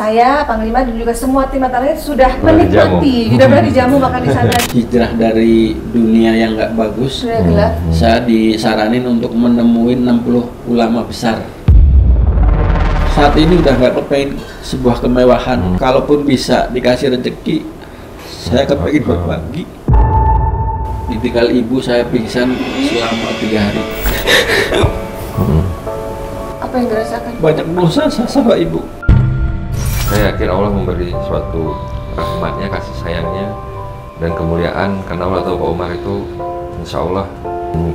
Saya, Panglima, dan juga semua tim Mata Langit sudah menikmati, sudah pernah dijamu makan di sana. Hijrah dari dunia yang nggak bagus, saya disaranin untuk menemui 60 ulama besar. Saat ini udah nggak kepengen sebuah kemewahan. Kalaupun bisa dikasih rezeki, saya kepengen berbagi. Ditinggal ibu, saya pingsan selama 3 hari. Apa yang dirasakan? Banyak dosa sama ibu. Saya yakin Allah memberi suatu rahmatnya, kasih sayangnya, dan kemuliaan karena Allah tahu Pak Umar itu insya Allah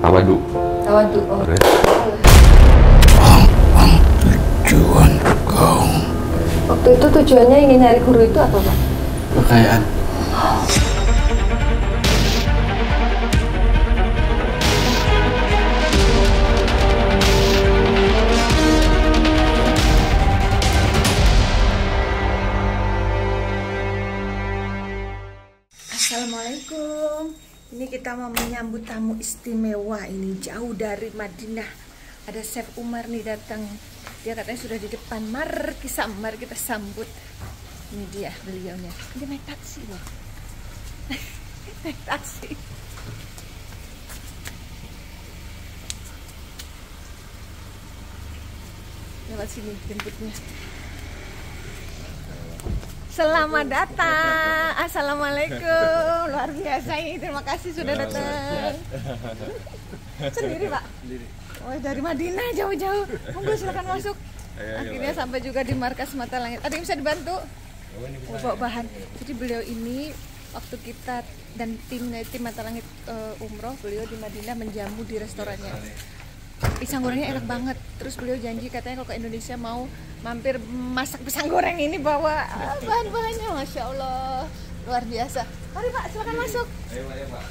tawadu. Tawadu. Oh. Apa tujuan kau? Waktu itu tujuannya ingin nyari guru itu apa, Pak? Kekayaan. Assalamualaikum. Ini kita mau menyambut tamu istimewa ini jauh dari Madinah. Ada Chef Umar nih datang. Dia katanya sudah di depan. Mari kita sambut. Ini dia beliaunya. Dia naik taksi loh. Naik taksi. Lewat sini jemputnya. Selamat datang. Assalamualaikum. Luar biasa ini. Terima kasih sudah datang. Sendiri, Pak? Sendiri. Oh, dari Madinah jauh-jauh. Monggo silakan masuk. Akhirnya sampai juga di markas Mata Langit. Ada yang bisa dibantu? Bawa bahan. Jadi beliau ini waktu kita dan tim Mata Langit umroh, beliau di Madinah menjamu di restorannya. Pisang gorengnya enak banget. Terus beliau janji katanya kalau ke Indonesia mau mampir masak pisang goreng ini, bawa bahan-bahannya. Masya Allah, luar biasa. Mari Pak, silakan masuk. Ayo Pak.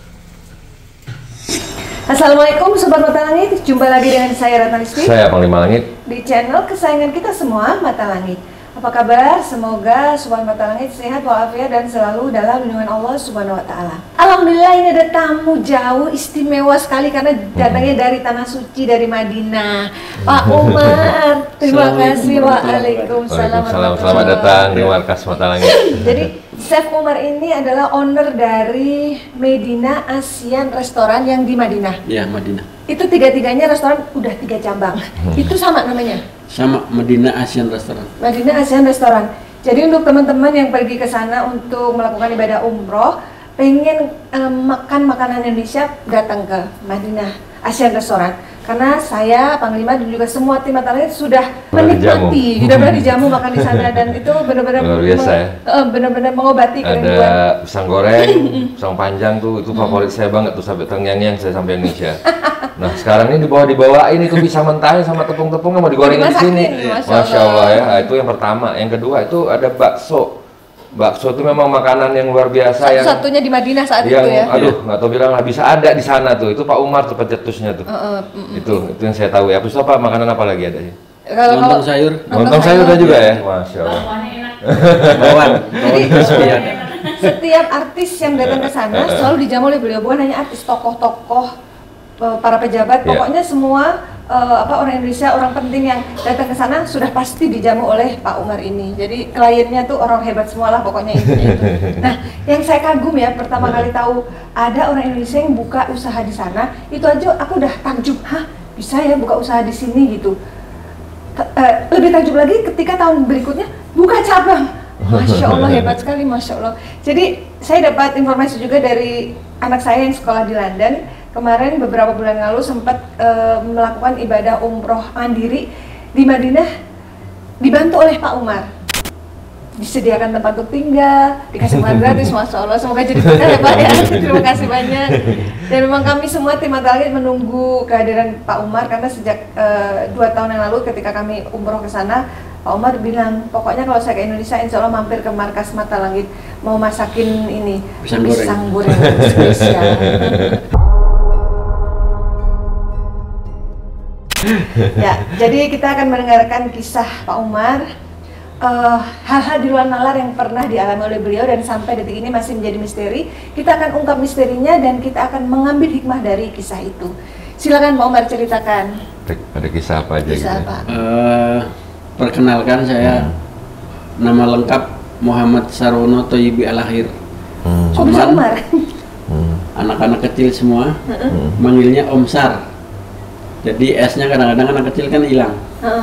Assalamualaikum Sobat Mata Langit. Jumpa lagi dengan saya Ratna Liswi. Saya Panglima Langit. Di channel kesayangan kita semua, Mata Langit. Apa kabar? Semoga Sobat Mata Langit sehat walafiat dan selalu dalam lindungan Allah Subhanahu wa Ta'ala. Alhamdulillah ini ada tamu jauh istimewa sekali karena datangnya dari tanah suci, dari Madinah. Pak Umar, terima kasih. Waalaikumsalam. Selamat datang di markas Mata Langit. Jadi Chef Umar ini adalah owner dari Medina Asian Restoran yang di Madinah. Ya, Madinah. Itu tiga-tiganya restoran udah 3 cabang. Itu sama namanya? Sama, Medina Asian Restoran. Medina Asian Restoran. Jadi untuk teman-teman yang pergi ke sana untuk melakukan ibadah umroh, pengen makan makanan Indonesia, datang ke Medina Asian Restoran. Karena saya, Panglima, dan juga semua tim Mata Langit sudah menikmati, sudah pernah dijamu makan di sana, dan itu benar-benar benar-benar mengobati kerinduan. Ada pisang goreng, pisang panjang tuh, itu favorit saya banget tuh, sampai terngiang-ngiang saya sampai Indonesia. Nah sekarang ini dibawain itu pisang mentahnya sama tepung-tepungnya mau digorengin di sini. Masya Allah ya. Nah, itu yang pertama. Yang kedua itu ada bakso. Bakso itu memang makanan yang luar biasa. Satu-satunya di Madinah saat itu ya. Aduh, nggak tahu bilang lah, bisa ada di sana tuh. Itu Pak Umar tuh pencetusnya tuh. Itu yang saya tahu ya. Habis itu apa, makanan apa lagi ada ya? Lontong sayur. Lontong sayur ada juga ya. Masya Allah. Bawang. Jadi setiap artis yang datang ke sana selalu dijamu oleh beliau. Bukan hanya artis, tokoh-tokoh, para pejabat, pokoknya semua orang Indonesia, orang penting yang datang ke sana sudah pasti dijamu oleh Pak Umar ini. Jadi kliennya tuh orang hebat semua lah pokoknya intinya itu. Nah, yang saya kagum ya, pertama kali tahu ada orang Indonesia yang buka usaha di sana, itu aja aku udah takjub, hah bisa ya buka usaha di sini gitu. Lebih takjub lagi ketika tahun berikutnya buka cabang. Masya Allah, hebat sekali, Masya Allah. Jadi saya dapat informasi juga dari anak saya yang sekolah di London. Kemarin beberapa bulan lalu sempat melakukan ibadah umroh mandiri di Madinah, dibantu oleh Pak Umar. Disediakan tempat untuk tinggal, dikasih makan gratis, Masya Allah. Semoga jadi berkah ya Pak ya. Terima kasih banyak. Dan memang kami semua tim Mata Langit menunggu kehadiran Pak Umar karena sejak 2 tahun yang lalu ketika kami umroh ke sana, Pak Umar bilang, pokoknya kalau saya ke Indonesia, insya Allah mampir ke markas Mata Langit, mau masakin ini pisang goreng spesial. Ya, jadi kita akan mendengarkan kisah Pak Umar, hal-hal di luar nalar yang pernah dialami oleh beliau dan sampai detik ini masih menjadi misteri. Kita akan ungkap misterinya dan kita akan mengambil hikmah dari kisah itu. Silakan Pak Umar ceritakan. Ada kisah apa aja? Kisah gitu? Apa? Perkenalkan saya nama lengkap Muhammad Sarwono Thoyibi Al-Akhir. Kok bisa Umar? Anak-anak kecil semua manggilnya Om Sar. Jadi S-nya kadang-kadang anak kecil kan hilang,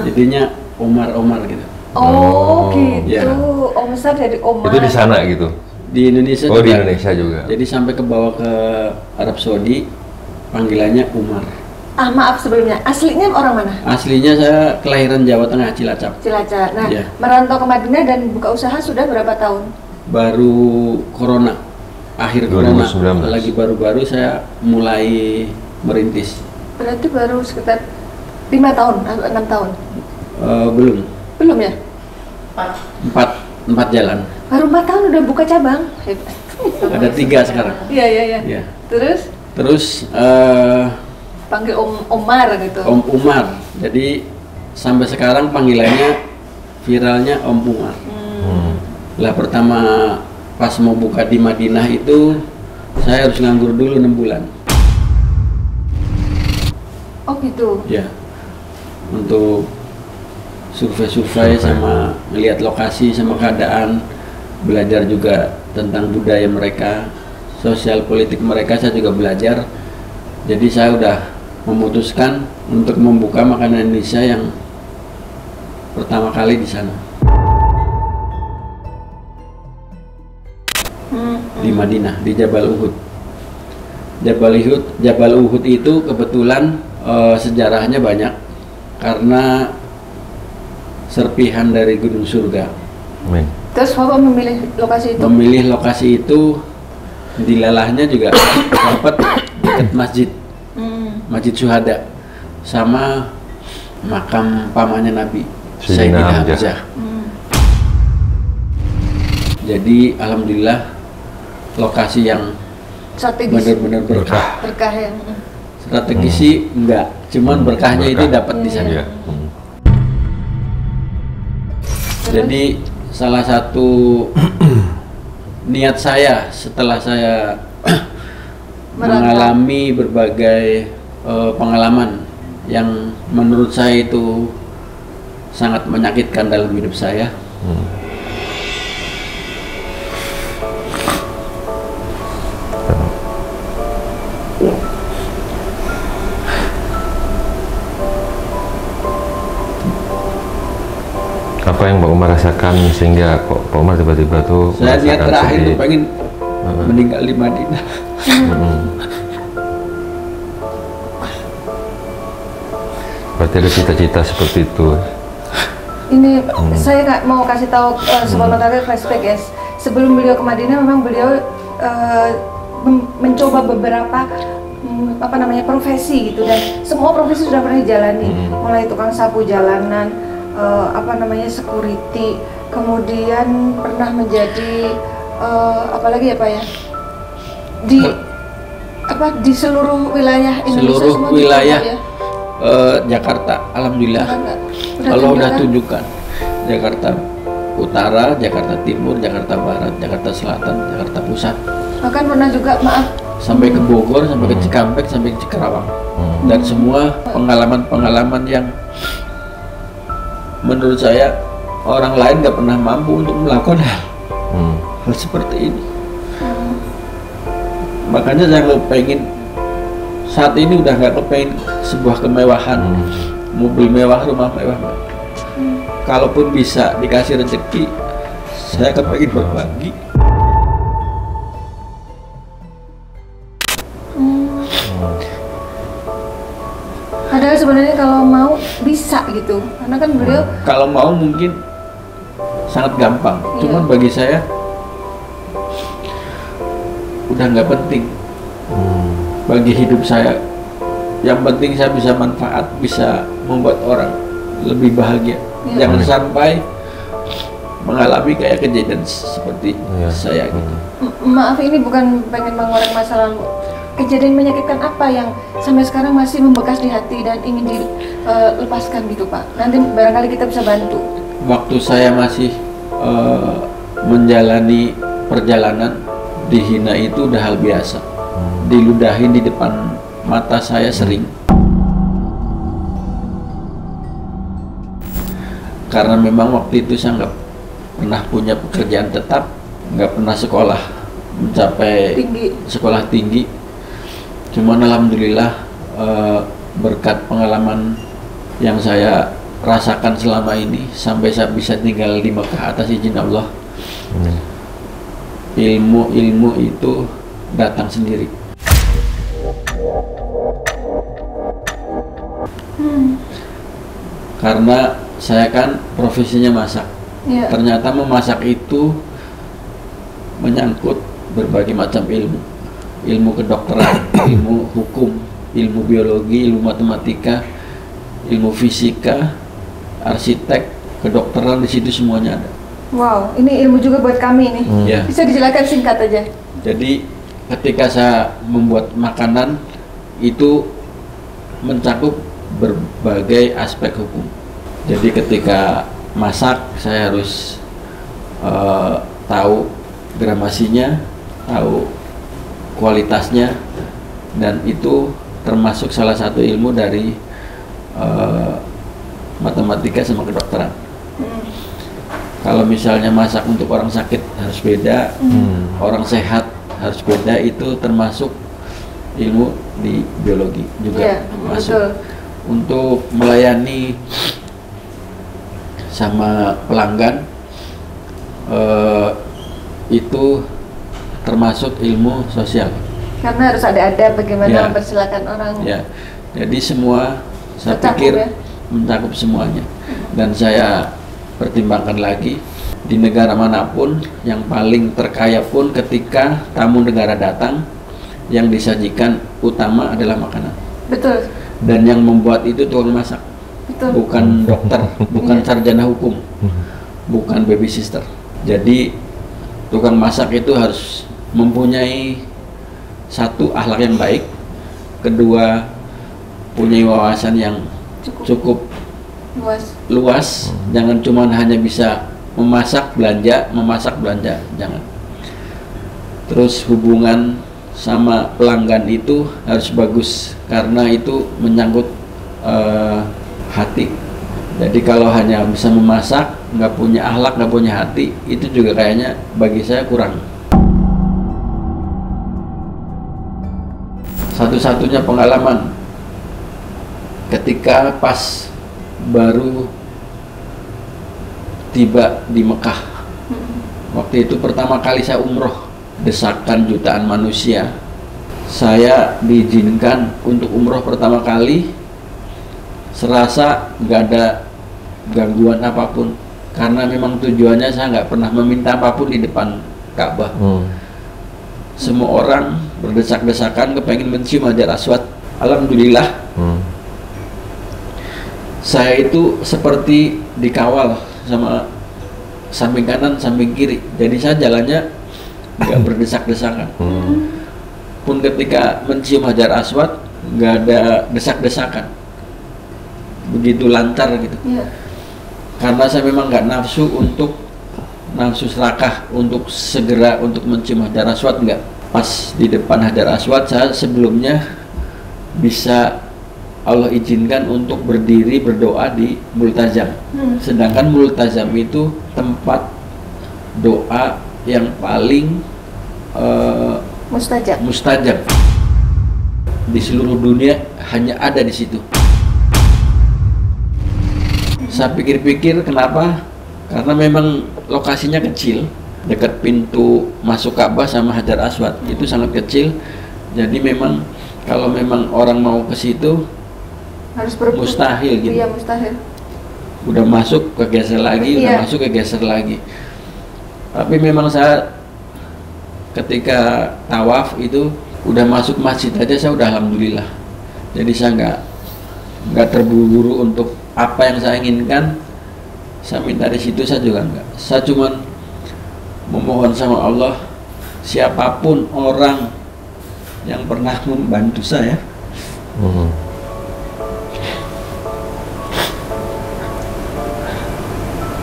jadinya Omar gitu. Oh gitu, Ya. Om Sar jadi Omar. Itu di sana gitu? Di Indonesia Oh juga. di Indonesia juga. Jadi sampai ke bawah ke Arab Saudi, panggilannya Umar. Maaf sebelumnya, aslinya orang mana? Aslinya saya kelahiran Jawa Tengah, Cilacap. Cilacap. Nah, Iya. merantau ke Madinah dan buka usaha sudah berapa tahun? Baru Corona, akhir 2019. Corona, lagi baru-baru saya mulai merintis. Berarti baru sekitar 5 tahun atau 6 tahun? Belum, Belum ya? 4 jalan. Baru 4 tahun udah buka cabang? Hebat. Ada 3 sekarang. Iya. Ya. Terus panggil Omar gitu. Om Umar. Jadi sampai sekarang panggilannya viralnya Om Umar. Lah pertama pas mau buka di Madinah itu saya harus nganggur dulu 6 bulan. Oh gitu. Ya. Untuk survei sama ngelihat lokasi sama keadaan, belajar juga tentang budaya mereka, sosial politik mereka saya juga belajar. Jadi saya udah memutuskan untuk membuka makanan Indonesia yang pertama kali di sana. Di Madinah, di Jabal Uhud. Jabal Uhud itu kebetulan sejarahnya banyak karena serpihan dari Gunung Surga. Amin. Terus Bapak memilih lokasi itu? Memilih lokasi itu dilalahnya juga dapat dekat masjid, Masjid Syuhada, sama makam pamannya Nabi, Sayyidina Hamzah. Jadi alhamdulillah lokasi yang Strategis. benar-benar berkah. Berkah yang Strategi sih enggak, cuman berkahnya itu Berkah. dapat di sana. Iya. Jadi salah satu niat saya setelah saya mengalami berbagai pengalaman yang menurut saya itu sangat menyakitkan dalam hidup saya. Apa yang Pak Umar rasakan sehingga Pak Umar tiba-tiba tuh Saya niat merasakan terakhir sedih? tuh pengen meninggal di Madinah. Berarti ada cita-cita seperti itu. ini saya nggak mau kasih tahu sebentar flashback ya. Sebelum beliau ke Madinah memang beliau mencoba beberapa apa namanya profesi gitu, dan semua profesi sudah pernah dijalani, mulai tukang sapu jalanan, apa namanya security, kemudian pernah menjadi apalagi ya Pak ya, di seluruh wilayah Indonesia, Seluruh semua wilayah ya? Jakarta, alhamdulillah Jakarta. Allah udah tunjukkan. Jakarta Utara, Jakarta Timur, Jakarta Barat, Jakarta Selatan, Jakarta Pusat, Bahkan pernah juga maaf sampai ke Bogor, sampai ke Cikampek, sampai ke Cikerawang. Dan semua pengalaman-pengalaman yang menurut saya orang lain nggak pernah mampu untuk melakukan hal seperti ini. Makanya saya nggak pengen, saat ini udah nggak kepengen sebuah kemewahan, mobil mewah, rumah mewah. Kalaupun bisa dikasih rezeki, saya kepengen berbagi. Padahal sebenarnya kalau mau bisa gitu, karena kan beliau Kalau mau mungkin sangat gampang, cuman bagi saya udah nggak penting. Bagi hidup saya, yang penting saya bisa manfaat, bisa membuat orang lebih bahagia. Jangan sampai mengalami kayak kejadian seperti saya gitu. maaf ini bukan pengen mengorek masa lalu. Kejadian menyakitkan apa yang sampai sekarang masih membekas di hati dan ingin dilepaskan gitu Pak? Nanti barangkali kita bisa bantu. Waktu saya masih menjalani perjalanan, dihina itu udah hal biasa. Diludahin di depan mata saya sering. Karena memang waktu itu saya nggak pernah punya pekerjaan tetap, nggak pernah sekolah mencapai sekolah tinggi. Cuman alhamdulillah berkat pengalaman yang saya rasakan selama ini sampai saya bisa tinggal di Mekah atas izin Allah, ilmu itu datang sendiri. Karena saya kan profesinya masak. Ternyata memasak itu menyangkut berbagai macam ilmu kedokteran, ilmu hukum, ilmu biologi, ilmu matematika, ilmu fisika, arsitek, kedokteran, di situ semuanya ada. Wow, ini ilmu juga buat kami nih. Bisa dijelaskan singkat aja. Jadi ketika saya membuat makanan itu mencakup berbagai aspek hukum. Jadi ketika masak saya harus tahu gramasinya, tahu kualitasnya, dan itu termasuk salah satu ilmu dari matematika sama kedokteran. Kalau misalnya masak untuk orang sakit harus beda, orang sehat harus beda, itu termasuk ilmu di biologi juga masuk. Betul. Untuk melayani sama pelanggan itu termasuk ilmu sosial. Karena harus ada bagaimana mempersilakan orang. Jadi semua saya pikir mencakup semuanya. Dan saya pertimbangkan lagi, di negara manapun yang paling terkaya pun ketika tamu negara datang, yang disajikan utama adalah makanan. Betul. Dan yang membuat itu tukang masak. Betul. Bukan dokter, bukan sarjana hukum, bukan babysitter. Jadi tukang masak itu harus mempunyai satu, akhlak yang baik, kedua punya wawasan yang cukup luas. Jangan cuma hanya bisa memasak belanja, jangan. Terus hubungan sama pelanggan itu harus bagus, karena itu menyangkut hati. Jadi kalau hanya bisa memasak, nggak punya akhlak, nggak punya hati, itu juga kayaknya bagi saya kurang. Satu-satunya pengalaman ketika pas baru tiba di Mekah, waktu itu pertama kali saya umroh, desakan jutaan manusia, saya diizinkan untuk umroh pertama kali, serasa nggak ada gangguan apapun, karena memang tujuannya saya nggak pernah meminta apapun di depan Ka'bah. Semua orang berdesak-desakan kepengen mencium Hajar Aswad. Alhamdulillah, saya itu seperti dikawal sama samping kanan, samping kiri. Jadi saya jalannya nggak berdesak-desakan. Pun ketika mencium Hajar Aswad nggak ada desak-desakan, begitu lancar gitu. Karena saya memang nggak nafsu serakah untuk segera untuk mencium Hajar Aswad, nggak. Pas di depan Hajar Aswad, saya sebelumnya bisa Allah izinkan untuk berdiri berdoa di Multazam. Sedangkan Multazam itu tempat doa yang paling mustajab di seluruh dunia, hanya ada di situ. Saya pikir-pikir kenapa? Karena memang lokasinya kecil, dekat pintu masuk Ka'bah sama Hajar Aswad itu sangat kecil. Jadi memang kalau memang orang mau ke situ harus mustahil gitu. Iya, mustahil. Udah masuk kegeser lagi, udah masuk kegeser lagi. Tapi memang saya ketika tawaf itu udah masuk masjid aja saya udah alhamdulillah. Jadi saya nggak terburu-buru untuk apa yang saya inginkan, saya minta di situ, saya juga enggak. Saya cuman memohon sama Allah, siapapun orang yang pernah membantu saya,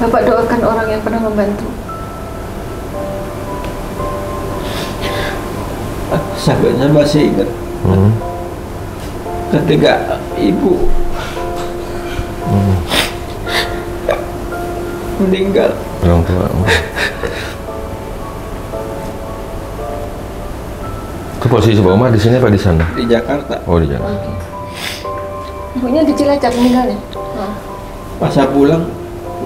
Bapak doakan orang yang pernah membantu. Saya masih ingat ketika ibu meninggal. orang tua. Itu posisi Pak Umar di sini apa di sana? Di Jakarta. Oh, di Jakarta. Ibunya di Cilacap meninggalnya? Oh. Pas saya pulang,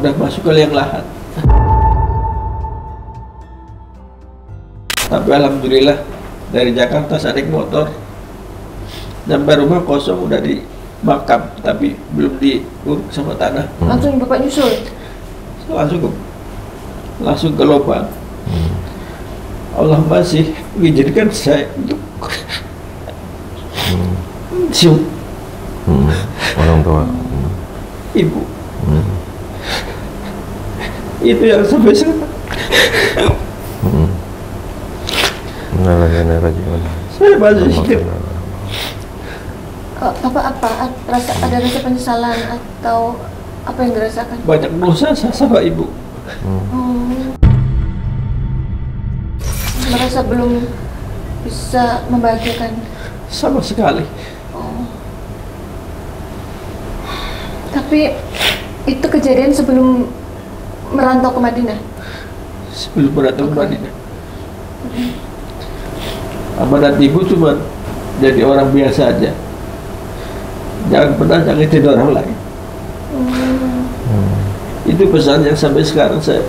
udah masuk ke liang lahat. Tapi alhamdulillah dari Jakarta saya naik motor, sampai rumah kosong, udah di makam, tapi belum diuruk sama tanah. Langsung Bapak nyusul? Langsung ke lubang. Allah masih mengizinkan saya untuk cium orang tua. ibu. Itu yang sampai sekarang. Saya masih hidup. Bapak ada rasa penyesalan atau apa yang dirasakan? Banyak dosa saya sama ibu. Merasa belum bisa membahagiakan? Sama sekali. Tapi itu kejadian sebelum merantau ke Madinah? Sebelum merantau ke Madinah. Amanat ibu cuma jadi orang biasa aja. Jangan pernah nyakitin orang lain. Itu pesan yang sampai sekarang saya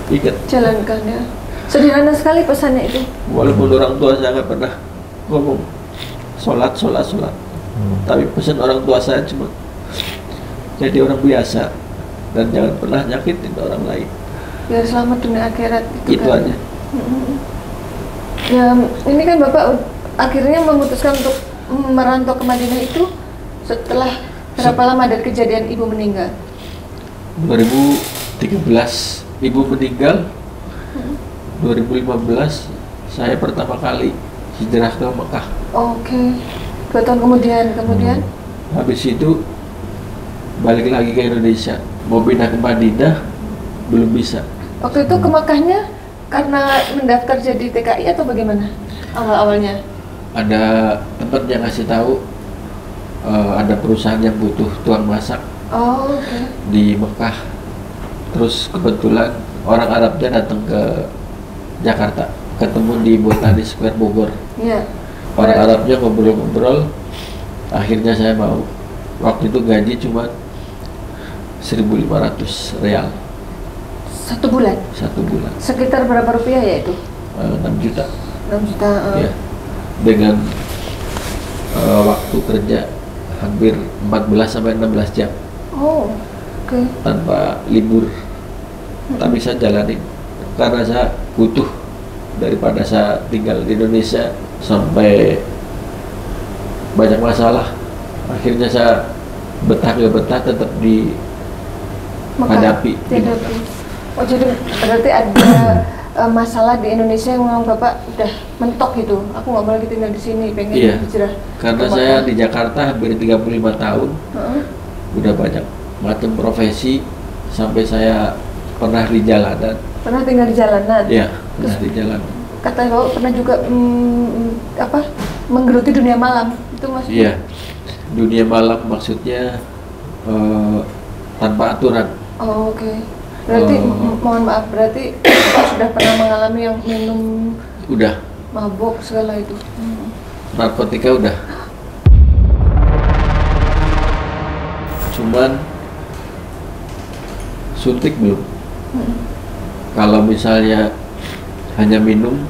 ingat. Jalankan ya. Sederhana sekali pesannya itu. Walaupun orang tua saya nggak pernah ngomong sholat. Tapi pesan orang tua saya cuma jadi orang biasa dan jangan pernah nyakitin orang lain. Biar selamat dunia akhirat. Itu kan aja. Ya, ini kan Bapak akhirnya memutuskan untuk merantau ke Madinah itu setelah berapa lama dari kejadian ibu meninggal? 2013 ibu meninggal. 2015 saya pertama kali hijrah ke Mekah. Oke. 2 tahun kemudian? Habis itu balik lagi ke Indonesia. Mau pindah ke Madinah belum bisa. Waktu itu ke Mekahnya karena mendaftar jadi TKI atau bagaimana awal-awalnya? Ada tempat yang ngasih tahu ada perusahaan yang butuh tukang masak. Oh, oke. Di Mekah. Terus kebetulan orang Arabnya datang ke Jakarta, ketemu di Botani Square Bogor. Iya. Orang Arabnya ngobrol-ngobrol, akhirnya saya mau. Waktu itu gaji cuma 1.500 real. 1 bulan? 1 bulan. Sekitar berapa rupiah ya itu? 6 juta. 6 juta. Ya. Dengan waktu kerja hampir 14-16 jam. Oh, oke. Tanpa libur. Tapi saya jalanin karena saya butuh, daripada saya tinggal di Indonesia sampai banyak masalah. Akhirnya saya betah tetap dihadapi. Oh, jadi berarti ada masalah di Indonesia yang memang Bapak udah mentok gitu. Aku nggak mau lagi tinggal di sini, pengen hijrah. Karena saya di Jakarta hampir 35 tahun. Udah banyak macam profesi, sampai saya pernah di jalanan. Pernah tinggal di jalanan? Iya, pernah di jalanan. Katanya Bapak pernah juga menggeluti dunia malam, itu maksudnya? Iya, dunia malam maksudnya tanpa aturan. Oh, oke. Berarti mohon maaf, berarti Bapak sudah pernah mengalami yang minum, udah, mabuk segala itu? narkotika udah. Cuman suntik belum. Kalau misalnya hanya minum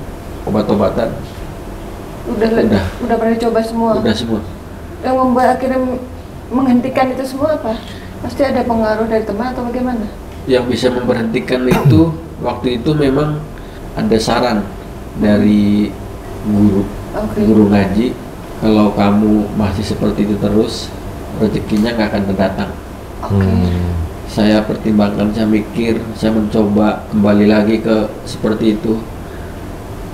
obat-obatan, udah pernah coba semua? Udah semua. Yang membuat akhirnya menghentikan itu semua apa? Pasti ada pengaruh dari teman atau bagaimana? Yang bisa memberhentikan itu, waktu itu memang ada saran dari guru ngaji, kalau kamu masih seperti itu terus, rezekinya nggak akan datang. Saya pertimbangkan, saya mikir, saya mencoba kembali lagi ke seperti itu,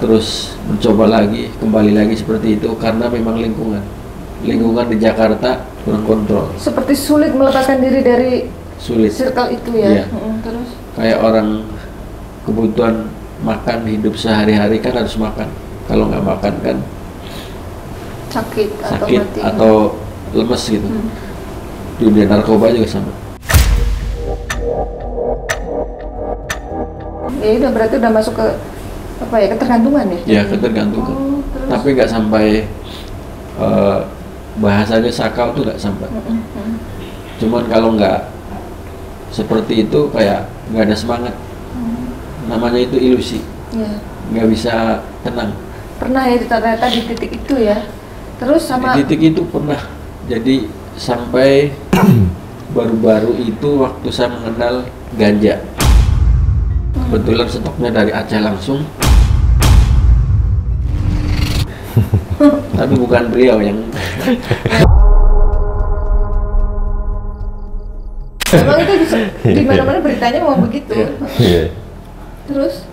terus mencoba lagi, kembali lagi seperti itu, karena memang lingkungan di Jakarta kurang kontrol. Seperti sulit melepaskan diri dari circle itu ya? Iya. Terus? Kayak orang kebutuhan makan hidup sehari-hari kan harus makan. Kalau nggak makan kan sakit mati. Atau lemes gitu. Dunia narkoba juga sama. Ya udah berarti udah masuk ke apa ya, ketergantungan ya? Ya ketergantungan. Tapi nggak sampai bahasanya sakau tuh nggak sampai. Cuman kalau nggak seperti itu kayak nggak ada semangat. Namanya itu ilusi. Ya. Nggak bisa tenang. Pernah ya ternyata di titik itu ya. Terus sama di titik itu pernah. Jadi sampai baru-baru itu waktu saya mengenal ganja. Kebetulan stoknya dari Aceh langsung. Tapi bukan beliau yang memang itu di mana-mana beritanya mau begitu. Terus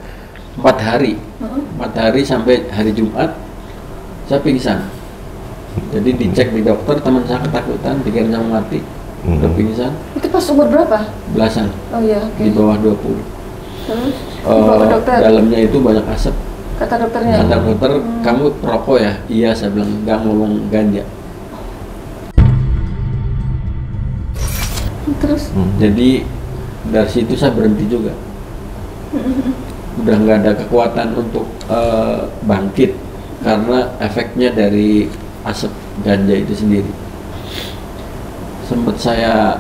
4 hari sampai hari Jumat saya pingsan. Jadi dicek di dokter, teman saya ketakutan, dikira saya mati, udah pingsan. Itu pas umur berapa? Belasan. Oh iya, oke. Di bawah 20. Terus dibawa ke dokter. Dalamnya itu banyak asap. Kata dokternya. Kata dokter, kamu perokok ya? Iya, saya bilang, nggak ngomong ganja. Terus? Jadi dari situ saya berhenti juga. Udah nggak ada kekuatan untuk bangkit karena efeknya dari asap ganja itu sendiri. Sempat saya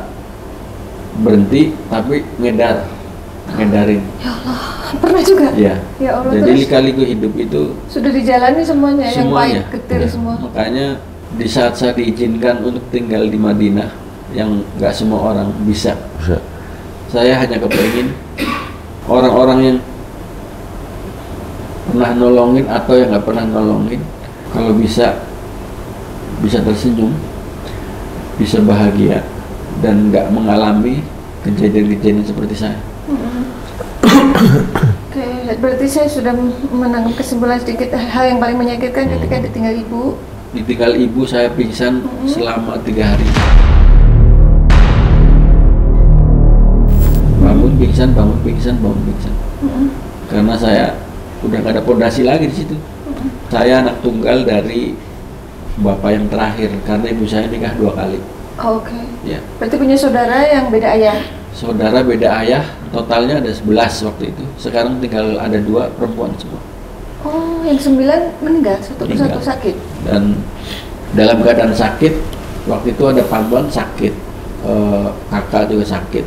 berhenti tapi ngedarin. Ya Allah, pernah juga? Ya. Ya Allah. Jadi lika-liku hidup itu sudah dijalani semuanya, yang pahit, getir ya. semua. Makanya di saat saya diizinkan untuk tinggal di Madinah, yang nggak semua orang bisa. Saya hanya kepingin orang-orang yang pernah nolongin atau yang nggak pernah nolongin, kalau bisa tersenyum, bisa bahagia, dan nggak mengalami kejadian-kejadian seperti saya. Oke, berarti saya sudah menangkap kesimpulan sedikit. Hal yang paling menyakitkan ketika ditinggal ibu. Ditinggal ibu, saya pingsan selama 3 hari. Bangun pingsan. Karena saya udah nggak ada pondasi lagi di situ. Saya anak tunggal dari bapak yang terakhir karena ibu saya nikah 2 kali. Oke. Ya. Berarti punya saudara yang beda ayah. Saudara beda ayah, totalnya ada 11 waktu itu. Sekarang tinggal ada 2 perempuan semua. Oh, yang 9 meninggal, satu persatu sakit. Dan dalam keadaan sakit, waktu itu ada paman sakit, kakak juga sakit,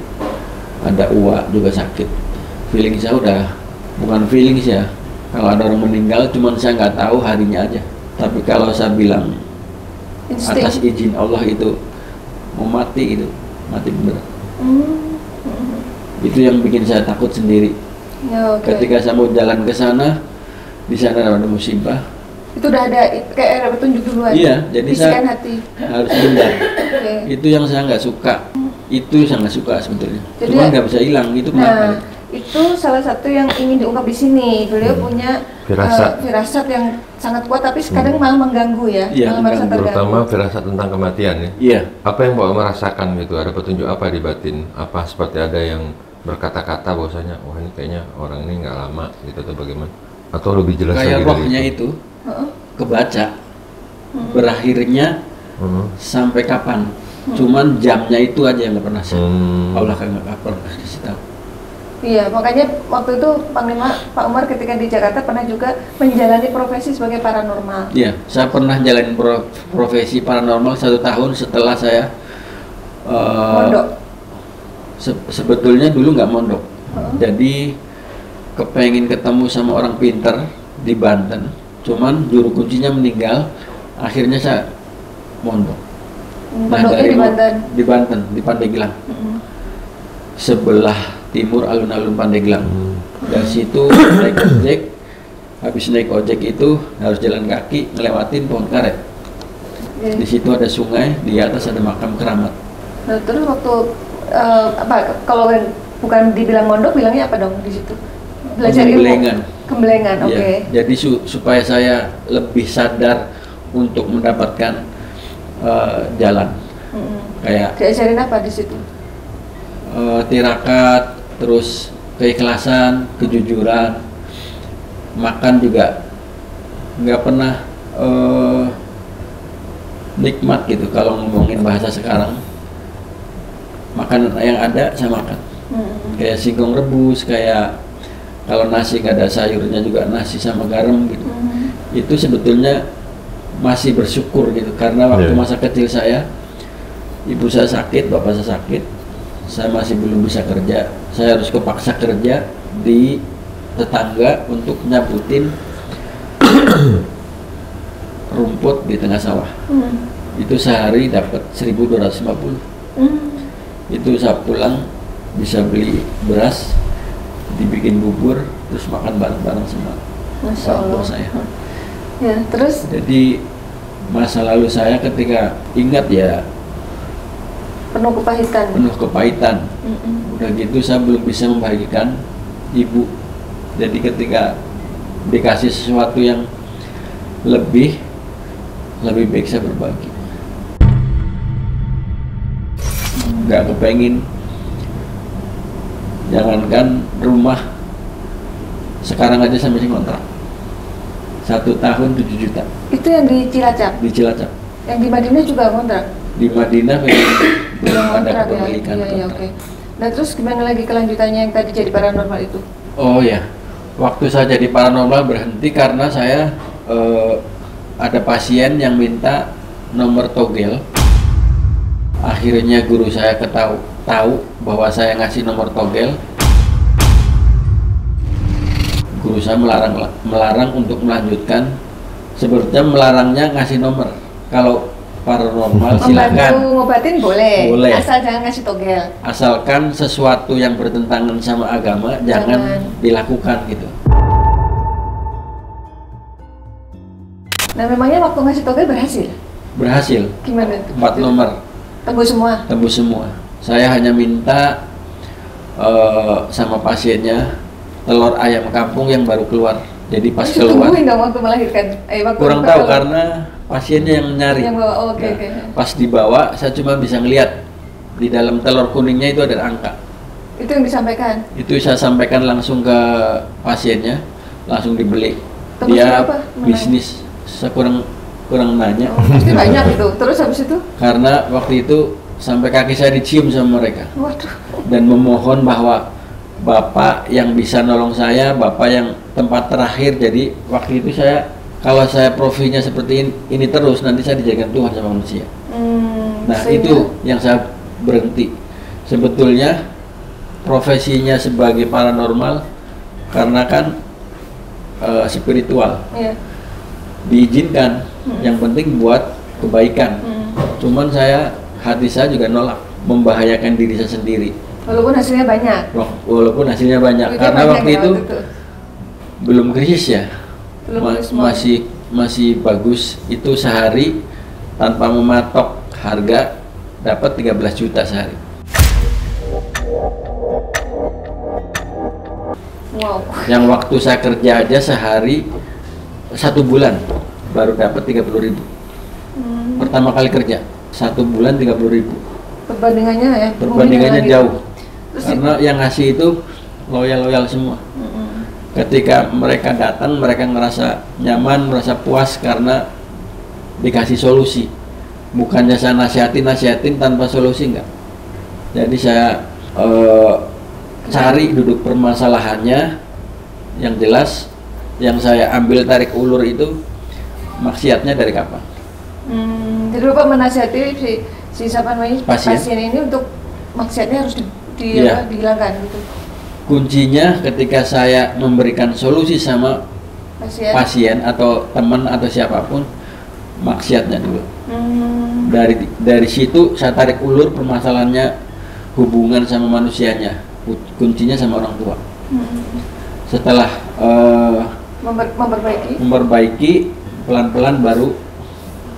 ada uak juga sakit. Feeling saya udah bukan feeling ya. Kalau ada orang meninggal, cuman saya nggak tahu harinya aja. Tapi kalau saya bilang atas izin Allah itu mau mati gitu, mati bener. Itu yang bikin saya takut sendiri. Ya, okay. Ketika saya mau jalan ke sana, di sana ada musibah. Itu udah ada kayak ada petunjuk duluan. Iya, jadi bisikan saya hati. harus hindar. Okay. Itu yang saya nggak suka. Itu saya nggak suka sebetulnya. Jadi, cuma nggak bisa hilang. Itu kenapa? Itu salah satu yang ingin diungkap di sini. Beliau punya firasat yang sangat kuat, tapi kadang malah mengganggu ya. Iya, malah merasa terganggu. Terutama firasat tentang kematian ya. Iya. Apa yang Bapak merasakan gitu? Ada petunjuk apa di batin? Apa seperti ada yang berkata-kata bahwasanya, wah ini kayaknya orang ini nggak lama gitu atau bagaimana? Atau lebih jelas kayak lagi rohnya dari itu kebaca. Berakhirnya sampai kapan? Cuman jamnya itu aja yang nggak pernah Allah kan nggak pernah kasih tahu. Iya, makanya waktu itu Panglima Pak Umar ketika di Jakarta pernah juga menjalani profesi sebagai paranormal. Iya, saya pernah jalanin profesi paranormal 1 tahun setelah saya mondok. Sebetulnya dulu nggak mondok. Jadi kepengen ketemu sama orang pinter di Banten. Cuman juru kuncinya meninggal, akhirnya saya mondok. Mondoknya di Banten? Di Banten, di Pandeglang. Sebelah timur alun-alun Pandeglang. Dari situ naik ojek, habis naik ojek itu harus jalan kaki ngelewatin pohon karet. Di situ ada sungai, di atas ada makam keramat. Nah, terus waktu kalau bukan dibilang mondok, bilangnya apa dong di situ? Belajar ilmu. Kembelengan, oke. Ya, jadi supaya saya lebih sadar untuk mendapatkan jalan. Kayak diajarin apa di situ? tirakat, terus keikhlasan, kejujuran, makan juga nggak pernah nikmat gitu. Kalau ngomongin bahasa sekarang, makanan yang ada saya makan, kayak singkong rebus, kayak Kalau nasi nggak ada sayurnya juga nasi sama garam gitu. Itu sebetulnya masih bersyukur gitu, karena waktu masa kecil saya, ibu saya sakit, bapak saya sakit, saya masih belum bisa kerja, saya harus kepaksa kerja di tetangga untuk nyabutin rumput di tengah sawah. Itu sehari dapat 1.250. Itu saya pulang bisa beli beras, dibikin bubur, terus makan bareng-bareng sama orang tua saya. Ya, terus? Jadi masa lalu saya ketika ingat ya penuh kepahitan. Penuh kepahitan. Udah gitu saya belum bisa membahagikan ibu. Jadi ketika dikasih sesuatu yang lebih baik saya berbagi. Nggak kepengin, jangankan rumah, sekarang aja saya masih kontrak 1 tahun 7 juta. Itu yang di Cilacap? Di Cilacap. Yang di Madinah juga kontrak? Di Madinah belum ada kontrak kepemilikan. Ya, oke. Nah terus gimana lagi kelanjutannya yang tadi jadi paranormal itu? Oh ya, waktu saya jadi paranormal berhenti karena saya ada pasien yang minta nomor togel. Akhirnya guru saya tahu bahwa saya ngasih nomor togel. Guru saya melarang untuk melanjutkan. Sebetulnya melarangnya ngasih nomor. Kalau paranormal silakan. Ngobatin boleh, asal jangan ngasih togel. Asalkan sesuatu yang bertentangan sama agama jangan dilakukan gitu. Nah memangnya waktu ngasih togel berhasil? Berhasil. Gimana tuh? 4 nomor. Tembus semua? Tembus semua. Saya hanya minta sama pasiennya telur ayam kampung yang baru keluar. Jadi pas keluar. Tungguin dong waktu melahirkan. Kurang tahu karena pasiennya yang nyari. Yang bawa, oke. Pas dibawa, saya cuma bisa ngelihat di dalam telur kuningnya itu ada angka. Itu yang disampaikan? Itu saya sampaikan langsung ke pasiennya, langsung dibeli. Tembus dia berapa? Bisnis. Saya kurang nanya. Pasti banyak itu. Terus habis itu? Karena waktu itu sampai kaki saya dicium sama mereka. Waduh. Dan memohon bahwa bapak yang bisa nolong saya, bapak yang tempat terakhir. Jadi waktu itu kalau saya profilnya seperti ini terus, nanti saya dijadikan Tuhan sama manusia. Nah itu yang saya berhenti. Sebetulnya profesinya sebagai paranormal karena kan spiritual. Diizinkan, yang penting buat kebaikan. Cuman hati saya juga nolak membahayakan diri saya sendiri. Walaupun hasilnya banyak. Karena waktu itu belum krisis ya. Masih bagus. Itu sehari tanpa mematok harga dapat 13 juta sehari. Wow. Yang waktu saya kerja aja sehari 1 bulan baru dapat 30.000. Pertama kali kerja 1 bulan 30.000. Perbandingannya ya? Perbandingannya jauh. Karena yang ngasih itu loyal semua. Ketika mereka datang, mereka ngerasa nyaman, merasa puas karena dikasih solusi. Bukannya saya nasihatin tanpa solusi, enggak. Jadi saya cari duduk permasalahannya yang jelas. Yang saya ambil tarik ulur itu maksiatnya dari kapan? Jadi Bapak menasihati si pasien ini untuk maksiatnya harus dihilangkan gitu. Kuncinya ketika saya memberikan solusi sama pasien atau teman atau siapapun, maksiatnya dulu. Dari situ saya tarik ulur permasalahannya, hubungan sama manusianya, kuncinya sama orang tua. Setelah memperbaiki pelan-pelan baru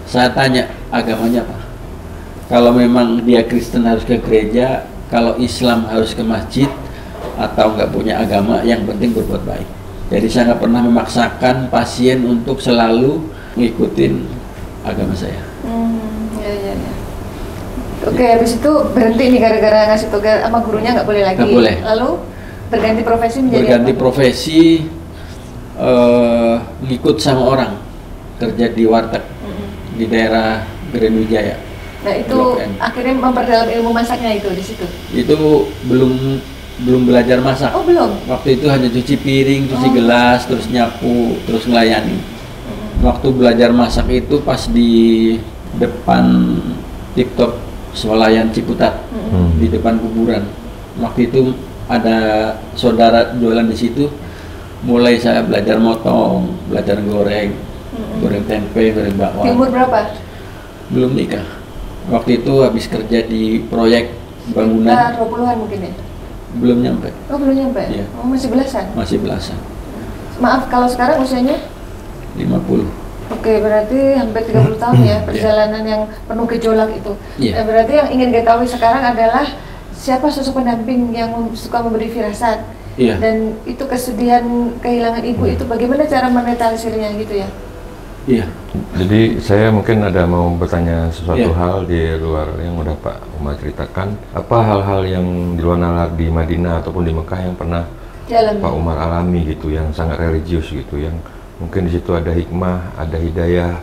saya tanya agamanya apa. Kalau memang dia Kristen harus ke gereja, kalau Islam harus ke masjid, atau nggak punya agama, yang penting berbuat baik. Jadi saya nggak pernah memaksakan pasien untuk selalu ngikutin agama saya. Ya. Oke, habis itu berhenti nih gara-gara ngasih togel sama gurunya nggak boleh lagi. Nggak boleh. Lalu berganti profesi menjadi profesi, ngikut sama orang, kerja di warteg di daerah Grand Wijaya. Nah itu akhirnya memperdalam ilmu masaknya itu di situ. Itu belum belum belajar masak. Oh belum? Waktu itu hanya cuci piring, cuci gelas, terus nyapu, terus melayani. Waktu belajar masak itu pas di depan TikTok Swalayan Ciputat, di depan kuburan. Waktu itu ada saudara jualan di situ, mulai saya belajar motong, belajar goreng, goreng tempe, goreng bakwan. Umur berapa? Belum nikah. Waktu itu habis kerja di proyek bangunan. 20-an mungkin ya? Belum nyampe. Oh belum nyampe? Iya. Oh masih belasan? Masih belasan. Maaf kalau sekarang usianya? 50. Oke, berarti hampir 30 tahun ya perjalanan yang penuh gejolak itu. Iya. Berarti yang ingin diketahui sekarang adalah siapa sosok pendamping yang suka memberi firasat. Iya. Dan itu kesedihan kehilangan ibu itu bagaimana cara menetralisirnya gitu ya? Iya. Jadi saya mungkin ada mau bertanya sesuatu Iya. hal di luar yang udah Pak Umar ceritakan. Apa hal-hal yang di luar nalar di Madinah ataupun di Mekah yang pernah Jalan. Pak Umar alami gitu, yang sangat religius gitu, yang mungkin di situ ada hikmah, ada hidayah,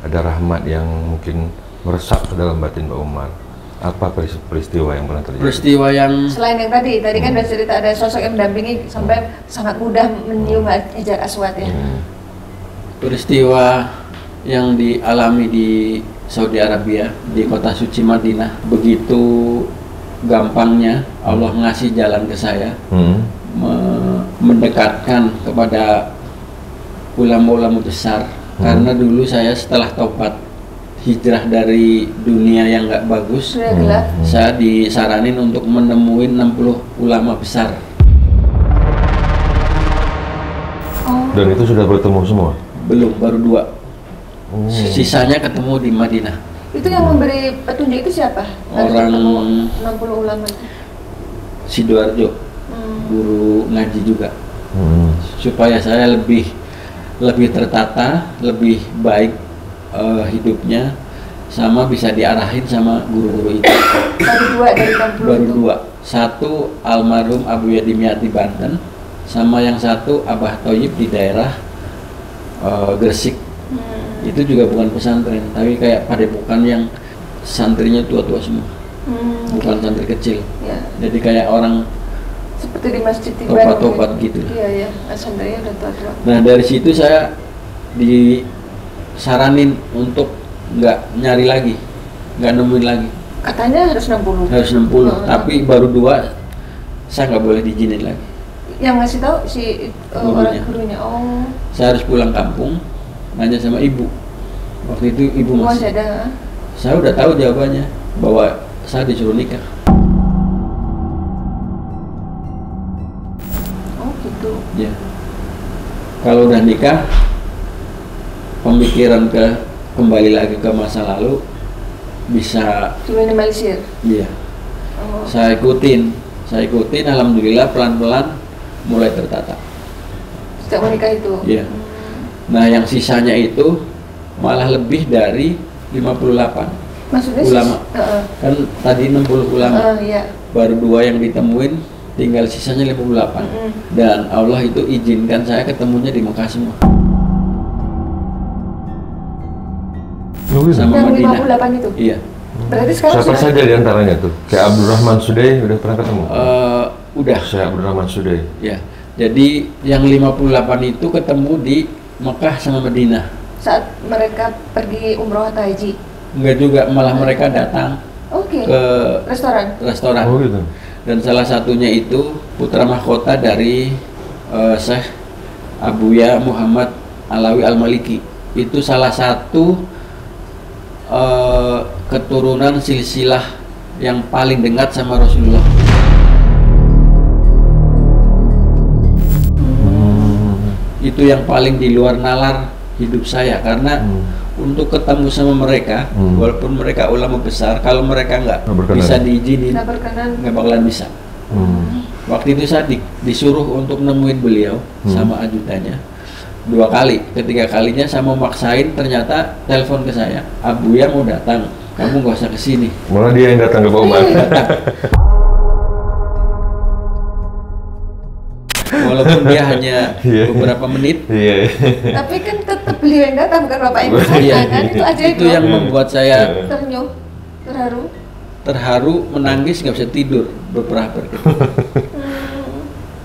ada rahmat yang mungkin meresap ke dalam batin Pak Umar. Apa peristiwa yang pernah terjadi? Peristiwa yang Selain yang tadi kan udah cerita ada sosok yang mendampingi sampai sangat mudah menyium Hajar Aswad ya. peristiwa yang dialami di Saudi Arabia, di kota suci Madinah, begitu gampangnya Allah ngasih jalan ke saya, mendekatkan kepada ulama-ulama besar. Karena dulu saya setelah taubat hijrah dari dunia yang nggak bagus, Sudah gelap. saya disaranin untuk menemui 60 ulama besar. Oh. Dan itu sudah bertemu semua? Belum, baru 2. Sisanya ketemu di Madinah. Itu yang memberi petunjuk itu siapa? Harus Orang ketemu 60 ulama itu. Sidoarjo, guru ngaji juga, supaya saya lebih tertata, lebih baik hidupnya, sama bisa diarahin sama guru-guru itu. Baru 2 dari 60 Baru itu. 2, satu almarhum Abu Yadimiati Banten, sama yang satu Abah Toyib di daerah Gresik. Itu juga bukan pesantren, tapi kayak padepokan yang santrinya tua-tua semua, bukan santri kecil. Ya. Jadi kayak orang Seperti di masjid di Bandung. topat-topat gitu. Iya ya, santrinya udah tua-tua. Nah dari situ saya disaranin untuk nggak nyari lagi, nggak nemuin lagi, Katanya harus 60. harus 60. Tapi baru 2 saya nggak boleh diizinin lagi. Yang ngasih tahu si orang gurunya. Oh. Saya harus pulang kampung, nanya sama ibu. Waktu itu ibu Masih masih. ada. Saya udah tahu jawabannya bahwa saya disuruh nikah. Oh gitu. Ya. Kalau udah nikah, pemikiran kembali lagi ke masa lalu bisa. Diminimalisir. Iya. Oh. Saya ikutin, alhamdulillah pelan-pelan mulai tertata. Sejak menikah itu. Iya. Nah, yang sisanya itu malah lebih dari 58 Maksudnya ulama. Kan tadi 60 ulama. Iya. Baru 2 yang ditemuin, tinggal sisanya 58. Dan Allah itu izinkan saya ketemunya di Mekah semua. Sama Yang Madinah. 58 itu. Iya. Berarti sekarang Siapa sudah saja di antaranya tuh? Kayak Abdurrahman Sudey udah pernah ketemu? Udah. Saya Abdurrahman Sudey. Ya. Jadi yang 58 itu ketemu di Mekah sama Madinah. saat mereka pergi umroh atau haji. Enggak juga, malah mereka datang Oke. ke Restoran. Oh gitu. Dan salah satunya itu putra mahkota dari Syekh Abuya Muhammad Alawi Al-Maliki. Itu salah satu keturunan silsilah yang paling dekat sama Rasulullah. Itu yang paling di luar nalar hidup saya, karena untuk ketemu sama mereka, walaupun mereka ulama besar, kalau mereka nggak bisa diizinin, nggak bakalan bisa. Waktu itu saya disuruh untuk nemuin beliau sama ajudannya 2 kali. Ketiga kalinya saya mau maksain, ternyata telepon ke saya, Abuya mau datang, kamu nggak usah kesini. Malah dia yang datang ke Pak Umar. Walaupun dia hanya beberapa menit. Tapi kan tetap beliau yang datang, bukan bapak yang kesana kan? Itu aja itu yang membuat saya terharu. terharu, menangis, nggak bisa tidur beberapa hari.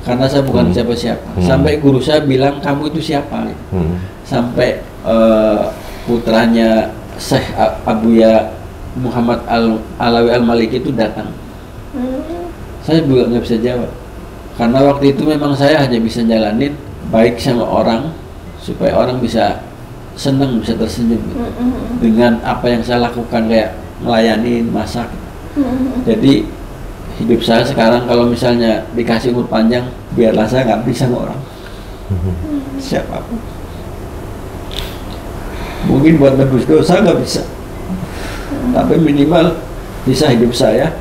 Karena saya bukan siapa-siapa. Sampai guru saya bilang, kamu itu siapa? Sampai putranya Syekh Abuya Muhammad Alawi Al-Maliki itu datang. Saya juga nggak bisa jawab. Karena waktu itu memang saya hanya bisa jalanin baik sama orang, supaya orang bisa senang, bisa tersenyum dengan apa yang saya lakukan, kayak melayani, masak. Jadi hidup saya sekarang kalau misalnya dikasih umur panjang, biarlah saya nggak bisa sama orang, siapapun. Mungkin buat nebus dosa nggak bisa, tapi minimal bisa hidup saya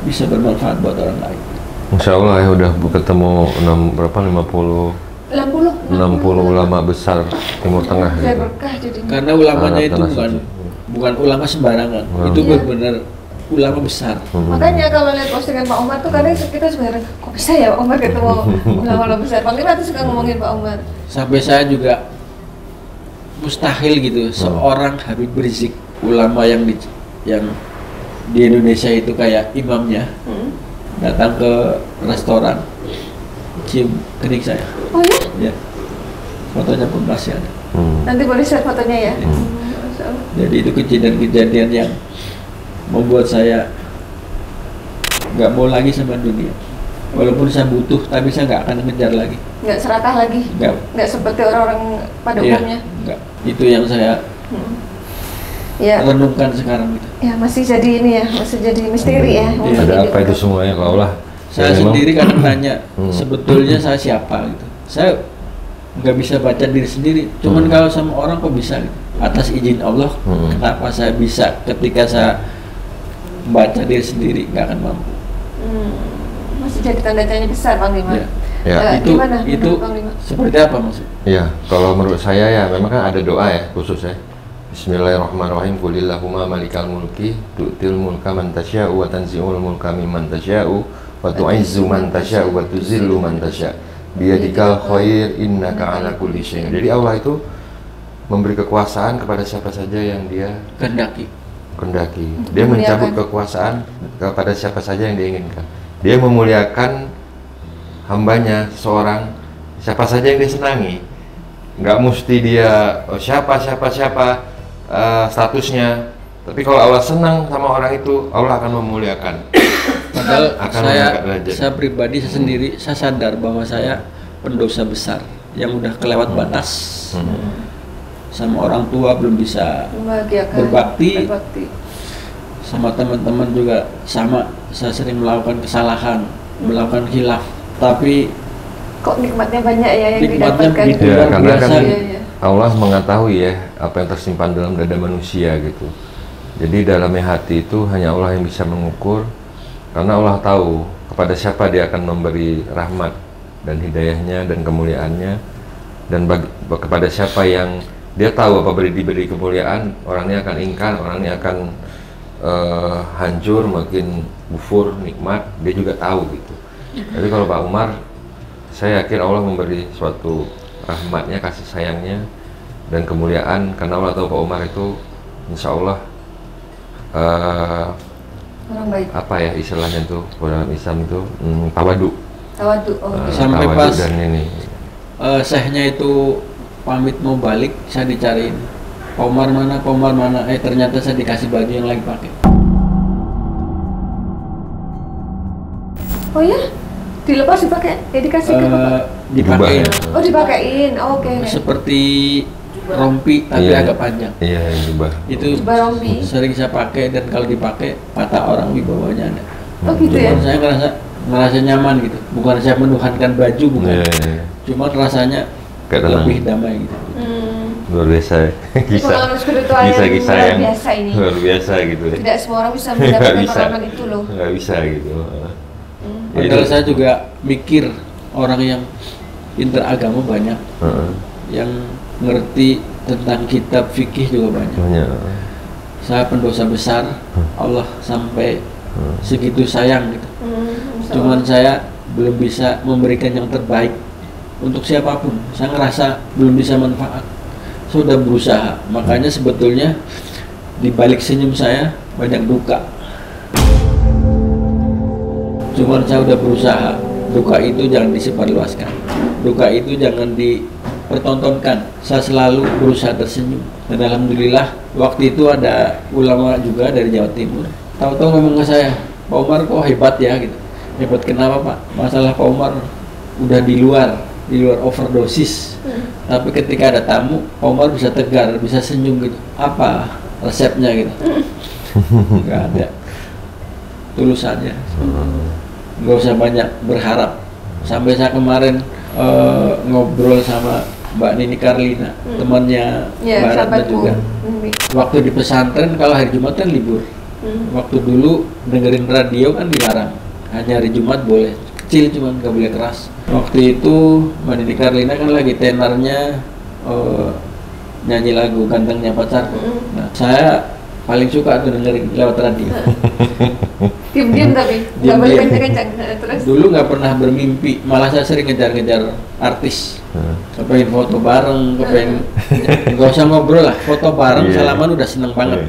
bisa bermanfaat buat orang lain. Insya Allah ya, udah ketemu 60 ulama besar Timur Tengah gitu. Karena ulamanya itu bukan ulama sembarangan, itu benar-benar ulama besar. Makanya kalau lihat postingan Pak Umar tuh kadang kita sebenarnya kok bisa ya Pak Umar ketemu ulama besar. Bang Lima tuh suka ngomongin Pak Umar. Sampai saya juga mustahil gitu seorang Habib Rizik, ulama yang di Indonesia itu kayak imamnya, datang ke restoran cium kening saya. Oh ya? Ya. Fotonya pun masih ada. Nanti boleh share fotonya ya. Jadi itu kejadian-kejadian yang membuat saya nggak mau lagi sama dunia. Walaupun saya butuh, tapi saya nggak akan ngejar lagi. Nggak serakah lagi? Nggak seperti orang-orang pada umumnya? Nggak. Itu yang saya renungkan sekarang gitu. Ya masih jadi ini ya, masih jadi misteri ya. Ada apa itu semuanya Pak Allah? Saya sendiri kadang tanya, sebetulnya saya siapa gitu. Saya nggak bisa baca diri sendiri. Cuman kalau sama orang kok bisa gitu. Atas izin Allah, kenapa saya bisa ketika saya baca diri sendiri nggak akan mampu. Masih jadi tanda tanya besar Bang Lima. Ya. Itu seperti apa maksud? Ya, kalau menurut saya ya memang kan ada doa ya khusus ya. Bismillahirrahmanirrahim. Qulillahumma malikal mulki tu'til mulka man tasya'u wa tanzi'ul mulka mimman tasya'u wa tu'izzu man tasya'u wa tuzillu man tasya'. Biyadikal khair innaka ala kulli syai'in. Jadi Allah itu memberi kekuasaan kepada siapa saja yang dia kehendaki. Dia mencabut kekuasaan kepada siapa saja yang dia inginkan. Dia memuliakan hambanya, seorang siapa saja yang dia senangi. Nggak mesti dia siapa statusnya. Tapi kalau Allah senang sama orang itu, Allah akan memuliakan. Padahal saya pribadi, saya sendiri, saya sadar bahwa saya pendosa besar yang udah kelewat batas. Sama orang tua belum bisa berbakti. Sama teman-teman juga sama, saya sering melakukan kesalahan, melakukan khilaf. Tapi kok nikmatnya banyak ya yang didapatkan. Ya, karena kan Allah mengetahui ya apa yang tersimpan dalam dada manusia gitu. Jadi dalamnya hati itu hanya Allah yang bisa mengukur, karena Allah tahu kepada siapa dia akan memberi rahmat dan hidayahnya dan kemuliaannya, dan kepada siapa yang dia tahu apa diberi kemuliaan, orangnya akan ingkar, orangnya akan hancur, makin kufur nikmat, dia juga tahu gitu. Jadi kalau Pak Umar, saya yakin Allah memberi suatu rahmatnya, kasih sayangnya dan kemuliaan, karena Allah tahu Pak Umar itu insya Allah orang baik. Apa ya istilahnya tuh dalam Islam itu tawadu. Sampai tawadu pas dan ini syekhnya itu pamit mau balik, saya dicariin Pak Umar mana, ternyata saya dikasih baju yang lagi pakai. Oh ya? Dilepas dipakai? Dikasih ke Bapak? Dipakein. Oh dipakein, oke. Seperti rompi tapi agak panjang. Iya, jubah. Itu rompi. Sering saya pakai, dan kalau dipakai patah orang di bawahnya ada. Oh gitu ya? Saya ngerasa nyaman gitu. Bukan saya menuhankan baju, bukan. Cuma rasanya lebih damai gitu. Luar biasa. Kisah yang biasa ini. Luar biasa gitu. Tidak semua orang bisa mendapatkan pengalaman itu loh. Nggak bisa gitu. Padahal saya juga mikir orang yang pinter agama banyak, yang ngerti tentang kitab fikih juga banyak. Saya pendosa besar, Allah sampai segitu sayang gitu. Cuman saya belum bisa memberikan yang terbaik untuk siapapun. Saya ngerasa belum bisa manfaat. Sudah berusaha, makanya sebetulnya di balik senyum saya banyak duka. Cuman saya udah berusaha, duka itu jangan disebarluaskan, duka itu jangan dipertontonkan. Saya selalu berusaha tersenyum. Dan alhamdulillah waktu itu ada ulama juga dari Jawa Timur. Tahu-tahu ngomong ke saya, Pak Umar kok hebat ya gitu. Hebat kenapa Pak? Masalah Pak Umar udah di luar overdosis. Tapi ketika ada tamu, Pak Umar bisa tegar, bisa senyum gitu. Apa resepnya gitu? Nggak ada. Tulus saja. Nggak usah banyak berharap. Sampai saya kemarin ngobrol sama Mbak Nini Carlina, temannya Mbak Ratna juga. Waktu di pesantren kalau hari Jumat kan libur. Waktu dulu dengerin radio kan dilarang, hanya hari Jumat boleh. Kecil cuman nggak boleh keras. Waktu itu Mbak Nini Carlina kan lagi tenornya nyanyi lagu Gantengnya Pacarku. Nah, saya paling suka tuh dengerin lewat radio. Diam-diam tapi nggak boleh kencang-kencang. Terus dulu nggak pernah bermimpi, malah saya sering ngejar-ngejar artis. Kepengen foto bareng, kepengen nggak usah ngobrol lah, foto bareng, salaman udah seneng banget.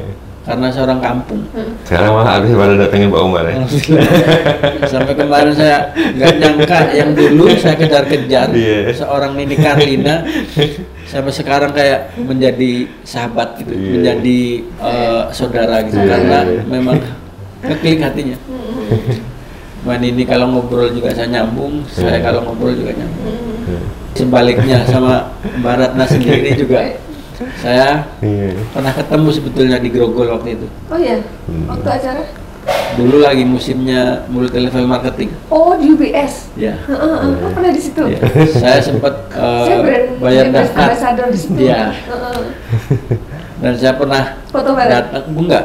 Karena seorang kampung. Sekarang malah habis pada datengin Pak Umar ya. Sampai kemarin saya nggak nyangka yang dulu saya kejar-kejar seorang Nini Carlina, sampai sekarang kayak menjadi sahabat gitu, menjadi saudara gitu, karena memang keklik hatinya. Mbak Nini kalau ngobrol juga saya nyambung, saya kalau ngobrol juga nyambung. Sebaliknya sama Mbak Ratna sendiri juga. Saya pernah ketemu sebetulnya di Grogol waktu itu. Oh iya, waktu acara? Dulu lagi musimnya multi level marketing. Oh, di UBS? Ya. Pernah di situ? Ya. Saya sempat bayar daftar. Ambasador di situ. Ya. Dan saya pernah foto bareng? Datang, enggak,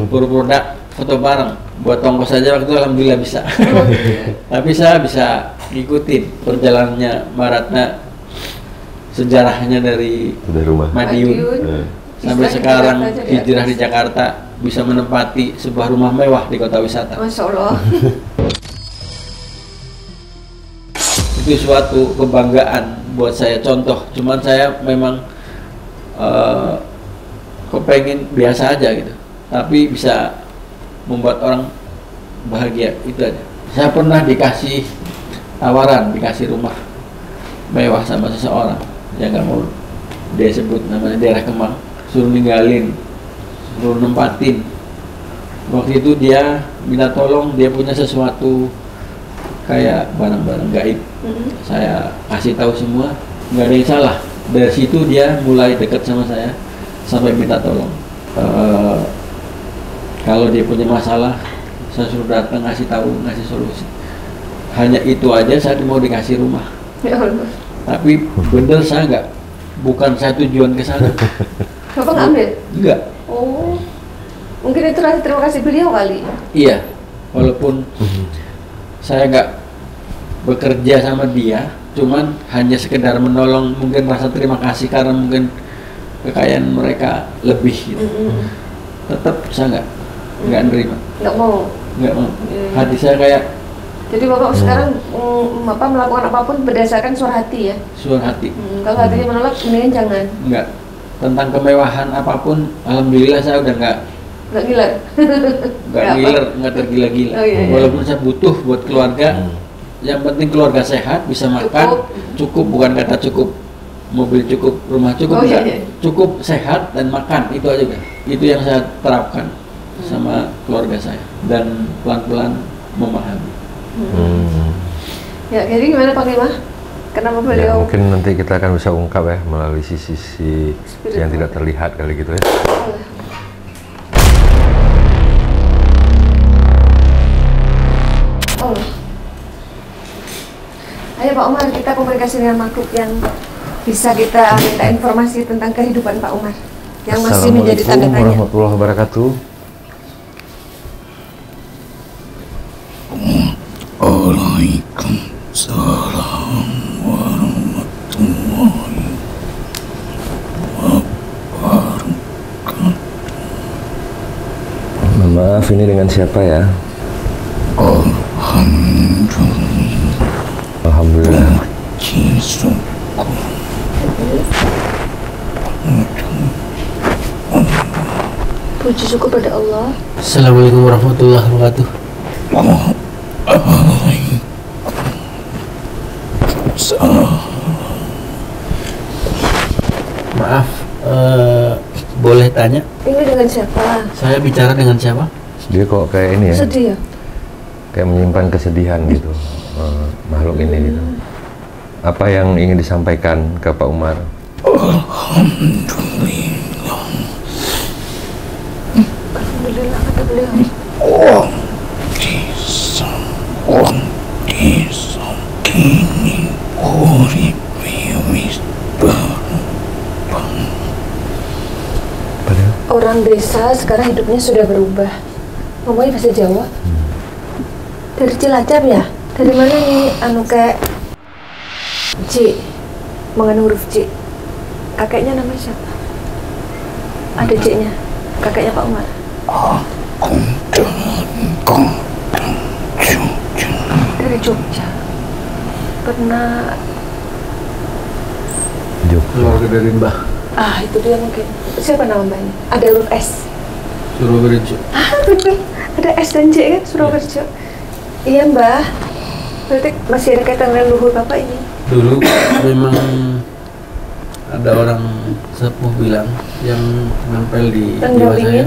pura-pura foto bareng. Buat ongkos saja waktu itu alhamdulillah bisa. Tapi saya bisa ngikutin perjalanannya Mbak Ratna, sejarahnya dari rumah Madiun sampai sekarang hijrah di Jakarta, bisa menempati sebuah rumah mewah di kota wisata. Masya Allah. Itu suatu kebanggaan buat saya, contoh. Cuman saya memang kepengen biasa aja gitu, tapi bisa membuat orang bahagia, itu aja. Saya pernah dikasih tawaran, dikasih rumah mewah sama seseorang yang nggak mau dia sebut namanya, daerah Kemang, suruh ninggalin, suruh nempatin. Waktu itu dia minta tolong, dia punya sesuatu kayak barang-barang gaib. Saya kasih tahu semua, nggak ada yang salah. Dari situ dia mulai dekat sama saya sampai minta tolong. Kalau dia punya masalah, saya suruh datang, ngasih tahu, ngasih solusi. Hanya itu aja saya mau dikasih rumah. Ya Allah. Tapi bener saya bukan saya tujuan ke sana. Bapak ngambil? Enggak. Oh, mungkin itu rasa terima kasih beliau kali. Iya, walaupun saya nggak bekerja sama dia, cuman hanya sekedar menolong, mungkin rasa terima kasih karena mungkin kekayaan mereka lebih gitu. Tetap saya nggak nerima. Nggak mau. Hati saya kayak. Jadi Bapak sekarang Bapak melakukan apapun berdasarkan suara hati ya? Suara hati. Kalau hatinya menolak, mendingan jangan. Enggak. Tentang kemewahan apapun, alhamdulillah saya udah nggak ngiler. Nggak ngiler, nggak tergila-gila. Oh, iya. Walaupun saya butuh buat keluarga, yang penting keluarga sehat, bisa makan, cukup bukan kata cukup mobil cukup, rumah cukup, enggak. Cukup sehat dan makan, itu aja kan. Itu yang saya terapkan sama keluarga saya, dan pelan-pelan memahami. Ya, jadi gimana Pak Kemah? Kenapa beliau? Ya, mungkin nanti kita akan bisa ungkap ya melalui sisi yang tidak terlihat kali gitu ya. Oh. Ayo Pak Umar, kita komunikasi dengan makhluk yang bisa kita minta informasi tentang kehidupan Pak Umar yang masih menjadi tanda tanya. Assalamualaikum warahmatullahi wabarakatuh. Waalaikumsalam warahmatullahi wabarakatuh. Maaf, ini dengan siapa ya? Alhamdulillah. Puji syukur. Puji syukur pada Allah. Assalamualaikum warahmatullahi wabarakatuh. Maaf, boleh tanya? Ini dengan siapa? Saya bicara dengan siapa? Dia kok kayak ini ya? Sedih ya? Kayak menyimpan kesedihan gitu, makhluk ini gitu. Apa yang ingin disampaikan ke Pak Umar? Alhamdulillah kata beliau. Orang desa kini urip wis Orang desa sekarang hidupnya sudah berubah. Ngomongnya bahasa Jawa. Dari Cilacap ya? Dari mana nih? Kayak C, mengandung huruf C. Kakeknya namanya siapa? Ada C-nya. Kakeknya Pak Umar. Dari Jogja. Pernah Keluarga dari Mbah itu dia mungkin. Siapa nama mbaknya? Ada huruf S. Suroberjo. Betul. Ada S dan J kan, Suroberjo. Iya Mbah. Berarti masih ada kaitan dengan luhur Bapak ini. Dulu memang ada orang sepuh bilang yang nempel di jiwa saya,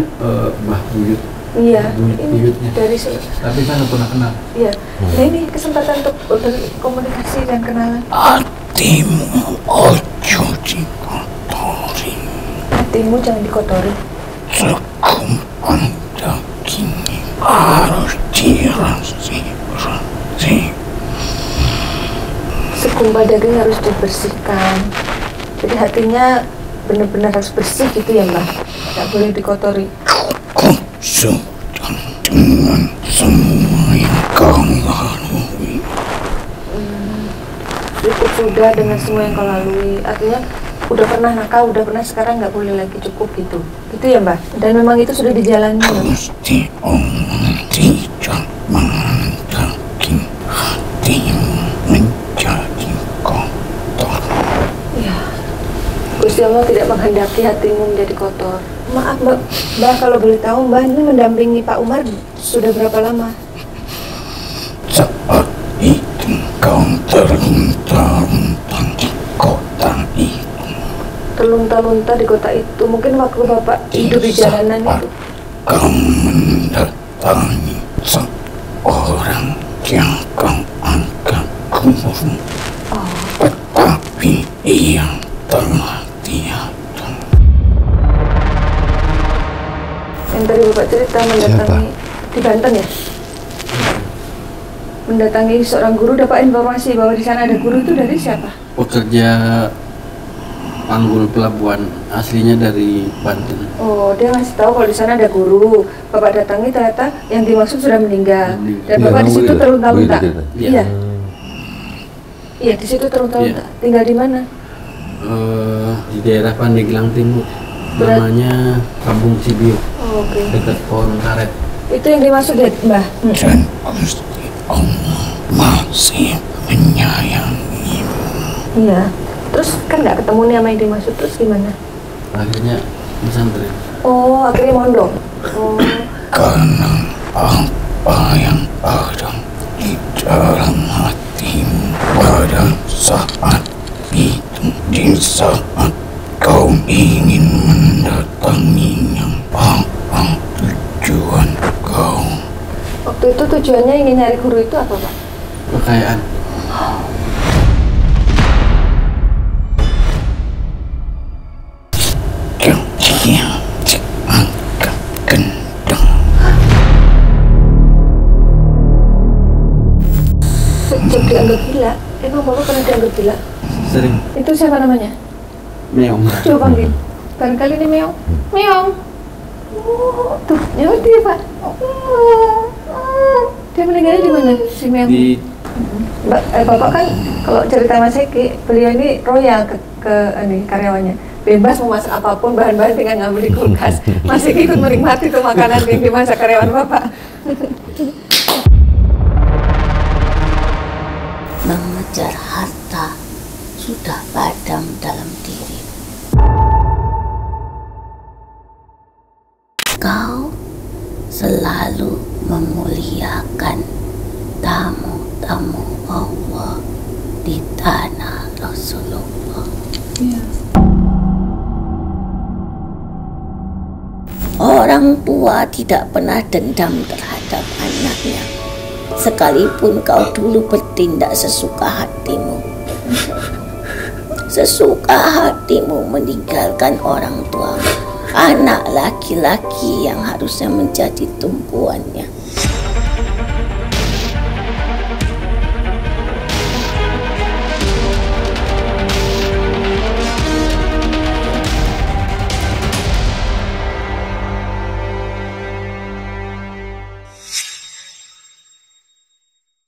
Mbah Buyut. Iya. Buyutnya. Dari sini. Tapi saya nggak pernah kenal. Iya. Nah ini kesempatan untuk komunikasi dan kenalan. Hatimu ojo dikotori, Hatimu jangan dikotori. segumpal daging harus dirasi. Segumpal daging harus dibersihkan. Jadi hatinya benar-benar harus bersih gitu ya Mbak. Tidak boleh dikotori. Cukup sudah dengan semua yang kau lalui. Cukup sudah dengan semua yang kau lalui. Artinya udah pernah nakal, udah pernah, sekarang nggak boleh lagi, cukup gitu. Gitu ya Mbak. Dan memang itu sudah dijalani. Gusti Allah tidak menghendaki hatimu menjadi kotor. Ya. Gusti Allah tidak menghendaki hatimu menjadi kotor. Maaf Mbak, kalau boleh tahu Mbak ini mendampingi Pak Umar sudah berapa lama? Saat itu kau terlunta-lunta di kota itu. Terlunta-lunta di kota itu. Mungkin waktu Bapak hidup di jalanan itu. Kau mendatangi seorang yang kau anggap guru, tetapi ia telah tiada. Yang tadi Bapak cerita mendatangi di Banten ya? Mendatangi seorang guru, dapat informasi bahwa di sana ada guru, itu dari siapa? Pekerja panggul pelabuhan, aslinya dari Banten. Oh, dia ngasih tahu kalau di sana ada guru. Bapak datangi, ternyata yang dimaksud sudah meninggal. Dan Bapak di situ terlunta-lunta. Iya. Iya, di situ terlunta-lunta. Tinggal di mana? Di daerah Pandeglang Timur. Namanya Kampung Cibiu. Oh, oke. Dekat pohon karet. Itu yang dimaksud ya, Mbah? Dan Gusti Allah masih menyayangimu. Iya. Terus kan nggak ketemu nih sama yang dimaksud, terus gimana? Akhirnya pesantren. Oh, akhirnya mondok. Oh. Karena apa yang ada di dalam hatimu pada saat itu, di saat kau ingin mendatanginya, apa tujuan kau? Waktu itu tujuannya ingin nyari guru itu apa, Pak? Kekayaan. Dia diangkat gendong. Sejak dianggap gila. Emang Bapak pernah dianggap gila? Sering. Itu siapa namanya? Meong. Coba panggil. Barangkali ini Meong. Meong. Tuh, ngerti ya Pak? Dia meninggalnya di mana si Meong? Di Bapak kan kalau cerita Mas Eki, beliau ini royal ke karyawannya. Bebas mau masak apapun, bahan-bahan tinggal ngambil di kulkas. Mas Eki ikut menikmati tuh makanan yang dimasak karyawan Bapak. Mengejar harta sudah padam dalam diri. Kau selalu memuliakan tamu-tamu Allah di tanah Rasulullah. Iya. Orang tua tidak pernah dendam terhadap anaknya, sekalipun kau dulu bertindak sesuka hatimu. Sesuka hatimu meninggalkan orang tua, anak laki-laki yang harusnya menjadi tumpuannya.